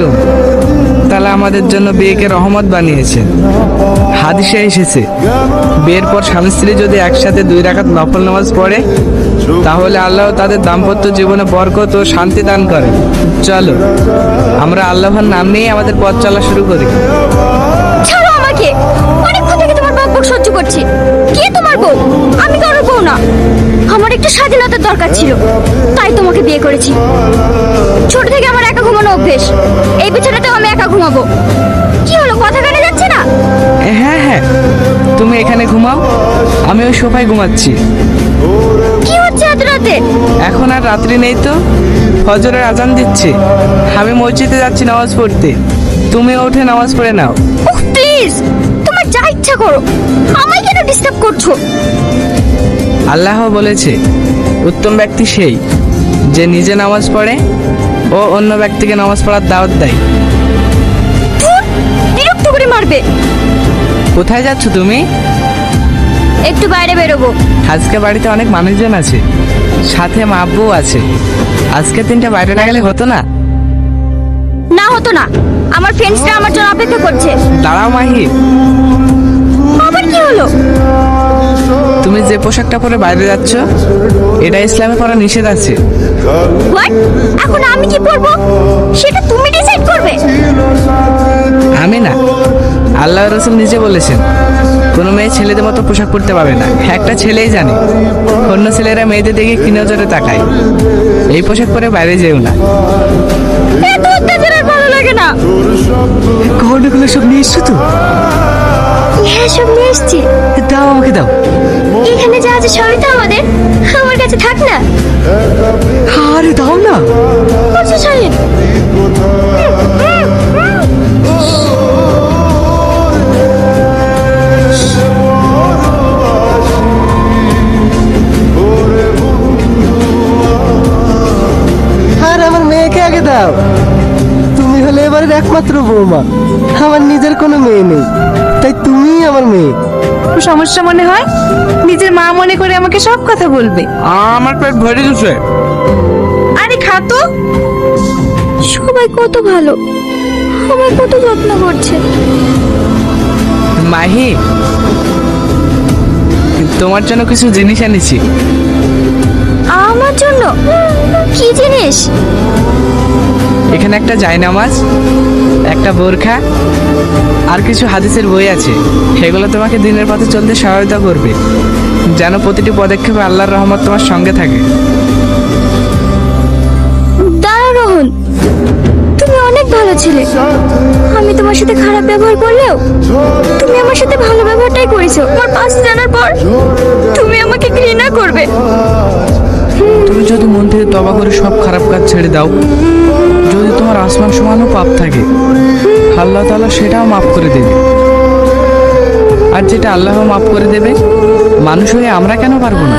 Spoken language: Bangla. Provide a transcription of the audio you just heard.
আলাইকুম। তাহলে আমাদের জন্য বিয়েকে রহমত বানিয়েছেন। হাদিসে এসেছে, বিয়ের পর স্বামী স্ত্রী যদি একসাথে 2 রাকাত নফল নামাজ পড়ে তাহলে আল্লাহ তাদের দাম্পত্য জীবনে বরকত ও শান্তি দান করে। চলো আমরা আল্লাহর নাম নিয়ে আমাদের পথ চলা শুরু করি। ছাড়ো আমাকে, অনেকক্ষণ থেকে তোমার বকবক সহ্য করছি। কে তোমার বউ? আমি কারোর বউ না। আমার একটু স্বাধীনতার দরকার ছিল, তাই তোমাকে বিয়ে করেছি। ছোট থেকে আমার একা ঘুমানো অভ্যেস, এই বিছানাতেও আমি একা ঘুমাবো। কি হলো, কথা কানে যাচ্ছে না? হ্যাঁ হ্যাঁ, তুমি এখানে ঘুমাও, আমি ওই সোফায় ঘুমাচ্ছি। কি হচ্ছে এত রাতে? এখন আর রাত্রি নেই তো, ফজরের আজান দিচ্ছে। আমি মসজিদে যাচ্ছি নামাজ পড়তে, তুমিও উঠে নামাজ পড়ে নাও। উফ প্লিজ, তোমার যা ইচ্ছা করো, আমায় কেন ডিস্টার্ব করছো? আল্লাহ বলেছে, উত্তম ব্যক্তি সেই যে নিজে নামাজ পড়ে ও অন্য ব্যক্তিকে নামাজ পড়ার দাওয়াত দেয়। ধুর, বিরক্ত করে মারবে। কোথায় যাচ্ছ তুমি? একটু বাইরে বেরোবো। আজকে বাড়িতে অনেক মানুষজন আছে, সাথে মা আব্বু আছে। আজকে দিনটা বাইরে না গেলে হতো না? না হতো না, আমার ফ্রেন্ডসরা আমার জন্য অপেক্ষা করছে। দাঁড়াও মাহি, আবার কি হলো? তুমি যে পোশাকটা পরে বাইরে যাচ্ছ এটা ইসলামে পরা নিষেধ আছে। হোয়াট? এখন আমি কি পরবো সেটা তুমি ডিসাইড করবে? আমি না, আল্লাহ রসুল নিজে বলেছেন কোনো মেয়ে ছেলেদের মতো পোশাক পরতে পারবে না। একটা ছেলেই জানে, অন্য ছেলেরা মেয়েদের দেখে কি নজরে তাকায়। এই পোশাক পরে বাইরে যেও না। এত অত্যাচার আর ভালো লাগে না। গহনাগুলো সব নিয়ে এসছো তো? হ্যাঁ, সব নিয়ে এসছি। দাও, আমাকে দাও। এখানে যা আছে সবই তো আমাদের, আমার কাছে থাক না। আরে দাও না। আচ্ছা ছাড়েন। আর আমার মেয়েকে আগে দাও। তুমি হলে এবারের একমাত্র বৌমা, আমার নিজের কোনো মেয়ে নেই, তাই তুমিই আমার মেয়ে। সমস্যা মনে হয়, নিজের মা মনে করে আমাকে সব কথা বলবে। আমার পেট ভরে গেছে। আরে খাতো। সবাই কত ভালো, আমার কত যত্ন করছে। মাহি, তোমার জন্য কিছু জিনিস এনেছি। আমার জন্য কি জিনিস? এখানে একটা জায়নামাজ, একটা বোরখা আর কিছু হাদিসের বই আছে। সেগুলো তোমাকে দিনের পথে চলতে সহায়তা করবে, যেন প্রতিটি পদক্ষেপে আল্লাহর রহমত তোমার সঙ্গে থাকে। দাঁড়া রোহন, তুমি অনেক ভালো ছেলে। আমি তোমার সাথে খারাপ ব্যবহার করলেও তুমি আমার সাথে ভালো ব্যবহারটাই করেছো। আমার পাশে জানার পর তুমি আমাকে ঘৃণা করবে। তুমি যদি মন থেকে তওবা করে সব খারাপ কাজ ছেড়ে দাও, যদি তোমার আসমান সমানও পাপ থাকে, আল্লাহ তাআলা সেটাও মাফ করে দেবে। আর যেটা আল্লাহ মাফ করে দেবে, মানুষ হয়ে আমরা কেন পারবো না?